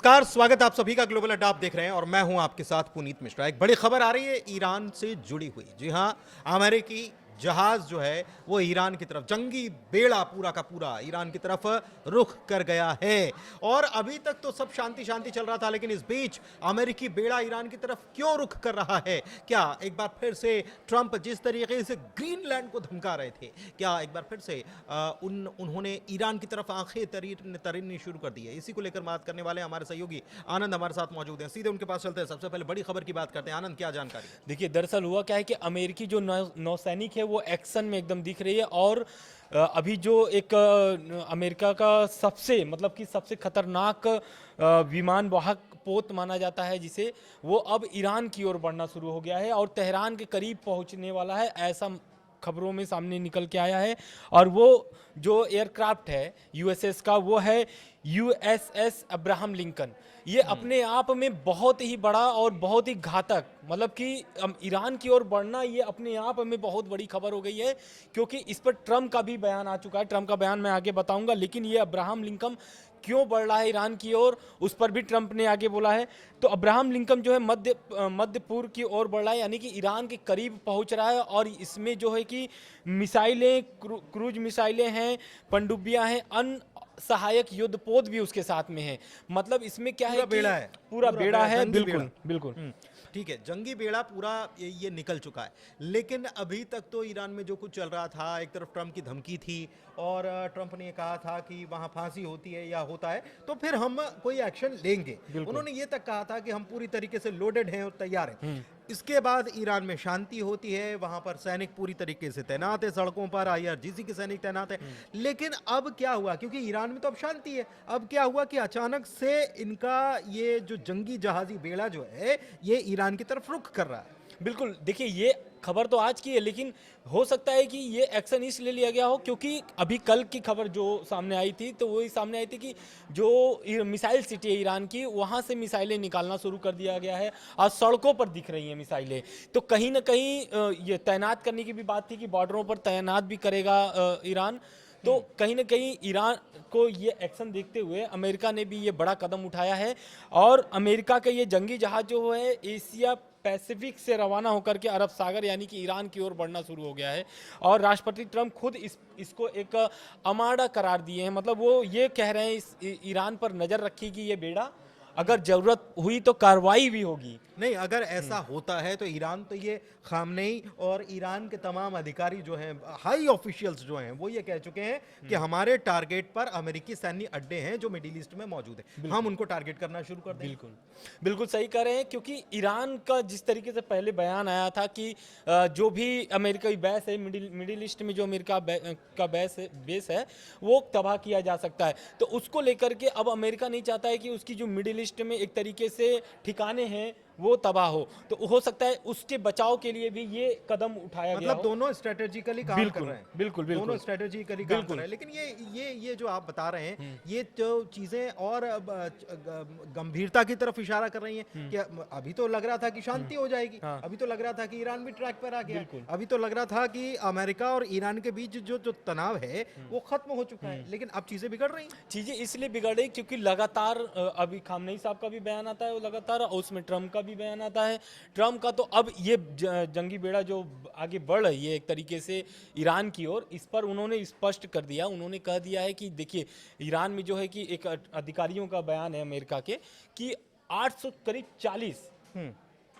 नमस्कार, स्वागत है आप सभी का ग्लोबल अड्डा आप देख रहे हैं और मैं हूं आपके साथ पुनीत मिश्रा। एक बड़ी खबर आ रही है ईरान से जुड़ी हुई। जी हां, अमेरिकी जहाज जो है वो ईरान की तरफ, जंगी बेड़ा पूरा का पूरा ईरान की तरफ रुख कर गया है। और अभी तक तो सब शांति शांति चल रहा था, लेकिन इस बीच अमेरिकी बेड़ा ईरान की तरफ क्यों रुख कर रहा है? क्या एक बार फिर से ट्रंप जिस तरीके से ग्रीनलैंड को धमका रहे थे, क्या एक बार फिर से उन्होंने ईरान की तरफ आंखें तरीनी शुरू कर दी है? इसी को लेकर बात करने वाले हमारे सहयोगी आनंद हमारे साथ मौजूद हैं। सीधे उनके पास चलते हैं। सबसे पहले बड़ी खबर की बात करते हैं। आनंद, क्या जानकारी है? देखिए, दरअसल हुआ क्या है कि अमेरिकी जो नौसैनिक है वो एक्शन में एकदम दिख रही है। और अभी जो एक अमेरिका का सबसे खतरनाक विमान वाहक पोत माना जाता है जिसे, वो अब ईरान की ओर बढ़ना शुरू हो गया है और तेहरान के करीब पहुंचने वाला है, ऐसा खबरों में सामने निकल के आया है। और वो जो एयरक्राफ्ट है यूएसएस का, वो है यूएसएस अब्राहम लिंकन। ये अपने आप में बहुत ही बड़ा और बहुत ही घातक, मतलब कि ईरान की ओर बढ़ना ये अपने आप में बहुत बड़ी खबर हो गई है, क्योंकि इस पर ट्रंप का भी बयान आ चुका है। ट्रंप का बयान मैं आगे बताऊंगा, लेकिन ये अब्राहम लिंकन क्यों बढ़ रहा है ईरान की ओर, उस पर भी ट्रंप ने आगे बोला है। तो अब्राहम लिंकन जो है मध्य पूर्व की ओर बढ़ रहा है, यानी कि ईरान के करीब पहुंच रहा है। और इसमें जो है कि मिसाइलें, क्रूज मिसाइलें हैं, पनडुब्बियां हैं, अन्य सहायक युद्धपोत भी उसके साथ में है। मतलब इसमें क्या है कि बेड़ा है, पूरा बेड़ा है। जंगी बिल्कुल बेड़ा। बिल्कुल। ठीक है, जंगी बेड़ा पूरा ये निकल चुका है। लेकिन अभी तक तो ईरान में जो कुछ चल रहा था, एक तरफ ट्रंप की धमकी थी और ट्रंप ने कहा था कि वहां फांसी होती है या होता है तो फिर हम कोई एक्शन लेंगे। उन्होंने ये तक कहा था कि हम पूरी तरीके से लोडेड हैं और तैयार हैं। इसके बाद ईरान में शांति होती है, वहां पर सैनिक पूरी तरीके से तैनात है, सड़कों पर आईआरजीसी के सैनिक तैनात है। लेकिन अब क्या हुआ? क्योंकि ईरान में तो अब शांति है। अब क्या हुआ कि अचानक से इनका ये जो जंगी जहाजी बेड़ा जो है ये ईरान की तरफ रुख कर रहा है। बिल्कुल, देखिए, ये खबर तो आज की है, लेकिन हो सकता है कि ये एक्शन इसलिए लिया गया हो क्योंकि अभी कल की खबर जो सामने आई थी, तो वही सामने आई थी कि जो मिसाइल सिटी है ईरान की, वहाँ से मिसाइलें निकालना शुरू कर दिया गया है। आज सड़कों पर दिख रही हैं मिसाइलें। तो कहीं ना कहीं ये तैनात करने की भी बात थी कि बॉर्डरों पर तैनात भी करेगा ईरान। तो कहीं ना कहीं ईरान को ये एक्शन देखते हुए अमेरिका ने भी ये बड़ा कदम उठाया है। और अमेरिका का ये जंगी जहाज जो है एशिया पैसिफिक से रवाना होकर के अरब सागर यानी कि ईरान की ओर बढ़ना शुरू हो गया है। और राष्ट्रपति ट्रंप खुद इसको एक अमाड़ा करार दिए हैं। मतलब वो ये कह रहे हैं ईरान पर नज़र रखेगी ये बेड़ा, अगर जरूरत हुई तो कार्रवाई भी होगी। नहीं, अगर ऐसा होता है तो ईरान तो ये खामनेई और ईरान के तमाम अधिकारी जो हैं, हाई ऑफिशियल्स जो हैं, वो ये कह चुके हैं कि हमारे टारगेट पर अमेरिकी सैन्य अड्डे हैं जो मिडिल ईस्ट में मौजूद है, हम उनको टारगेट करना शुरू कर देंगे। बिल्कुल बिल्कुल सही कह रहे हैं, क्योंकि ईरान का जिस तरीके से पहले बयान आया था कि जो भी अमेरिकी बेस है, मिडिल ईस्ट में जो अमेरिका का बेस है वो तबाह किया जा सकता है। तो उसको लेकर के अब अमेरिका नहीं चाहता है कि उसकी जो मिडिल ईस्ट में एक तरीके से ठिकाने हैं वो तबाह हो। तो हो सकता है उसके बचाव के लिए भी ये कदम उठाया गया मतलब हो। दोनों स्ट्रेटेजिकली काम कर रहे हैं। बिल्कुल बिल्कुल दोनों स्ट्रेटेजिकली काम कर रहे हैं। लेकिन ये जो आप बता रहे हैं, ये जो चीजें और गंभीरता की तरफ इशारा कर रही हैं कि अभी तो लग रहा था कि शांति हो जाएगी, अभी तो लग रहा था कि ईरान भी ट्रैक पर आ गया, अभी तो लग रहा था कि अमेरिका और ईरान के बीच जो जो तनाव है वो खत्म हो चुका है। लेकिन अब चीजें बिगड़ रही हैं। चीजें इसलिए बिगड़ रही क्योंकि लगातार अभी खामनेई साहब का भी बयान आता है वो लगातार, और उसमें ट्रंप का भी बयान आता है। ट्रंप का तो अब ये जंगी बेड़ा जो आगे बढ़ रही है एक तरीके से ईरान की ओर, इस पर उन्होंने स्पष्ट कर दिया। उन्होंने कह दिया है कि देखिए, ईरान में जो है कि एक अधिकारियों का बयान है अमेरिका के कि 800 करीब 40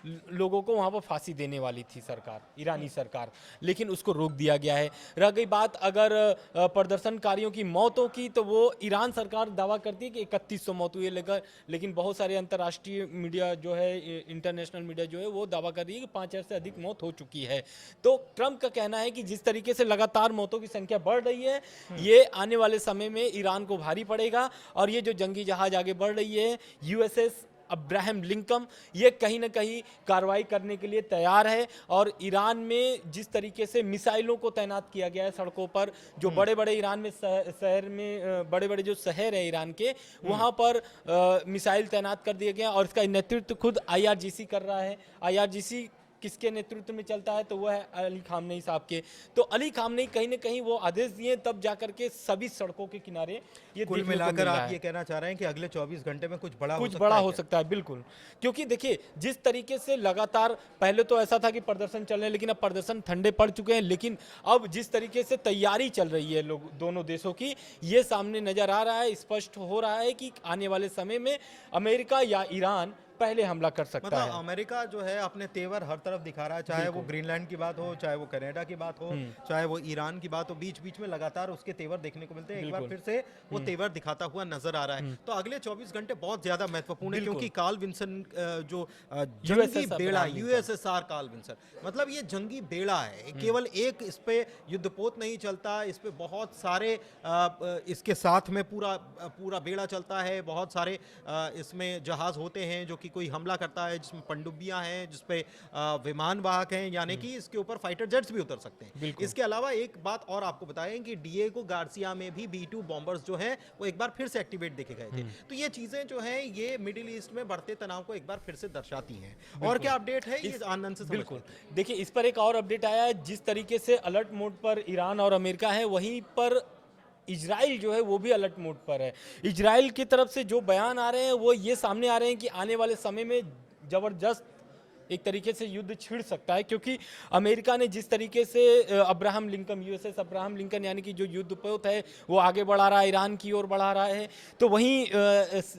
लोगों को वहां पर फांसी देने वाली थी सरकार, ईरानी सरकार, लेकिन उसको रोक दिया गया है। रह गई बात अगर प्रदर्शनकारियों की मौतों की, तो वो ईरान सरकार दावा करती है कि 3100 मौत हुई है, लेकिन बहुत सारे अंतर्राष्ट्रीय मीडिया जो है, इंटरनेशनल मीडिया जो है, वो दावा कर रही है कि 5000 से अधिक मौत हो चुकी है। तो ट्रंप का कहना है कि जिस तरीके से लगातार मौतों की संख्या बढ़ रही है, ये आने वाले समय में ईरान को भारी पड़ेगा। और ये जो जंगी जहाज आगे बढ़ रही है यूएसएस अब्राहम लिंकन, ये कहीं ना कहीं कार्रवाई करने के लिए तैयार है। और ईरान में जिस तरीके से मिसाइलों को तैनात किया गया है सड़कों पर, जो बड़े बड़े ईरान में शहर में बड़े बड़े जो शहर है ईरान के, वहां पर मिसाइल तैनात कर दिए गए हैं। और इसका नेतृत्व खुद आईआरजीसी कर रहा है। आईआरजीसी किसके नेतृत्व में चलता है, तो वह है अली खामनेई साहब के। तो अली खामनेई कहीं ना कहीं वो आदेश दिए, तब जाकर के सभी सड़कों के किनारे ये कुल देखने को मिलाकर मिल रहा आप है। ये कहना चाह रहे हैं कि अगले 24 घंटे में कुछ बड़ा कुछ बड़ा हो क्या? सकता है, बिल्कुल। क्योंकि देखिए जिस तरीके से लगातार, पहले तो ऐसा था कि प्रदर्शन चल रहे हैं, लेकिन अब प्रदर्शन ठंडे पड़ चुके हैं, लेकिन अब जिस तरीके से तैयारी चल रही है लोग दोनों देशों की, ये सामने नजर आ रहा है, स्पष्ट हो रहा है कि आने वाले समय में अमेरिका या ईरान पहले हमला कर सकता मतलब है। अमेरिका जो है अपने तेवर हर तरफ दिखा रहा है, चाहे वो ग्रीनलैंड की बात हो, चाहे वो कनाडा की बात हो, चाहे वो ईरान की बात हो, बीच बीच में लगातार उसके तेवर देखने को मिलते हैं। एक बार फिर से वो तेवर दिखाता हुआ नजर आ रहा है। तो अगले 24 घंटे बहुत ज्यादा महत्वपूर्ण है, क्योंकि कार्ल विंसन जो जंगी बेड़ा, यूएसएसआर कार्ल विंसन, मतलब ये जंगी बेड़ा है। केवल एक इस पे युद्धपोत नहीं चलता, इस पे बहुत सारे इसके साथ में पूरा पूरा बेड़ा चलता है। बहुत सारे इसमें जहाज होते हैं जो कि कोई हमला करता है, जिसमें पनडुब्बियां हैं, जिसपे विमान वाहक हैं, यानी कि इसके ऊपर फाइटर जेट्स भी उतर सकते हैं। इसके अलावा एक बात और आपको बताएं कि डिएगो गार्सिया में भी B-2 बॉम्बर्स जो हैं वो एक बार फिर से एक्टिवेट देखे गए थे। तो ये चीजें जो हैं ये मिडिल ईस्ट में बढ़ते तनाव को एक बार फिर से दर्शाती हैं। और क्या अपडेट है ये आनंद से? बिल्कुल, देखिए इस पर एक और अपडेट आया है। जिस तरीके से अलर्ट मोड पर ईरान और अमेरिका है, वहीं पर इजराइल जो है वो भी अलर्ट मोड पर है। इजराइल की तरफ से जो बयान आ रहे हैं वो ये सामने आ रहे हैं कि आने वाले समय में जबरदस्त एक तरीके से युद्ध छिड़ सकता है, क्योंकि अमेरिका ने जिस तरीके से Abraham Lincoln, USS Abraham Lincoln यानी कि जो युद्धपोत है वो आगे बढ़ा रहा है, ईरान की ओर बढ़ा रहा है, तो वहीं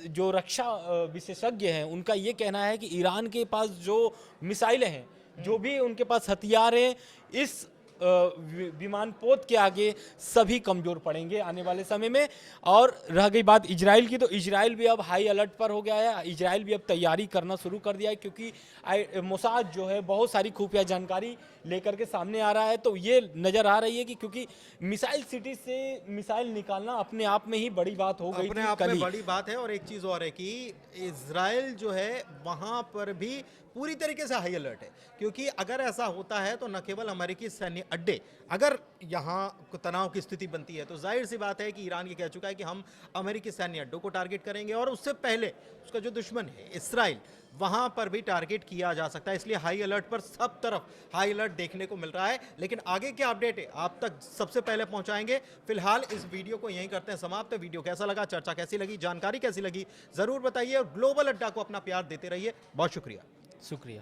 जो रक्षा विशेषज्ञ हैं उनका ये कहना है कि ईरान के पास जो मिसाइलें हैं, जो भी उनके पास हथियार हैं, इस विमान पोत के आगे सभी कमजोर पड़ेंगे आने वाले समय में। और रह गई बात इजराइल की, तो इजराइल भी अब हाई अलर्ट पर हो गया है। इजराइल भी अब तैयारी करना शुरू कर दिया है, क्योंकि मोसाद जो है बहुत सारी खुफिया जानकारी लेकर के सामने आ रहा है। तो ये नजर आ रही है कि क्योंकि मिसाइल सिटी से मिसाइल निकालना अपने आप में ही बड़ी बात हो गई, अपने आप में बड़ी बात है। और एक चीज और है कि इजराइल जो है वहां पर भी पूरी तरीके से हाई अलर्ट है, क्योंकि अगर ऐसा होता है तो न केवल अमेरिकी सैन्य अड्डे, अगर यहाँ तनाव की स्थिति बनती है तो जाहिर सी बात है कि ईरान ये कह चुका है कि हम अमेरिकी सैन्य अड्डों को टारगेट करेंगे, और उससे पहले उसका जो दुश्मन है इसराइल, वहां पर भी टारगेट किया जा सकता है। इसलिए हाई अलर्ट पर सब तरफ हाई अलर्ट देखने को मिल रहा है। लेकिन आगे क्या अपडेट है आप तक सबसे पहले पहुंचाएंगे। फिलहाल इस वीडियो को यहीं करते हैं समाप्त। वीडियो कैसा लगा, चर्चा कैसी लगी, जानकारी कैसी लगी, जरूर बताइए, और ग्लोबल अड्डा को अपना प्यार देते रहिए। बहुत शुक्रिया। शुक्रिया।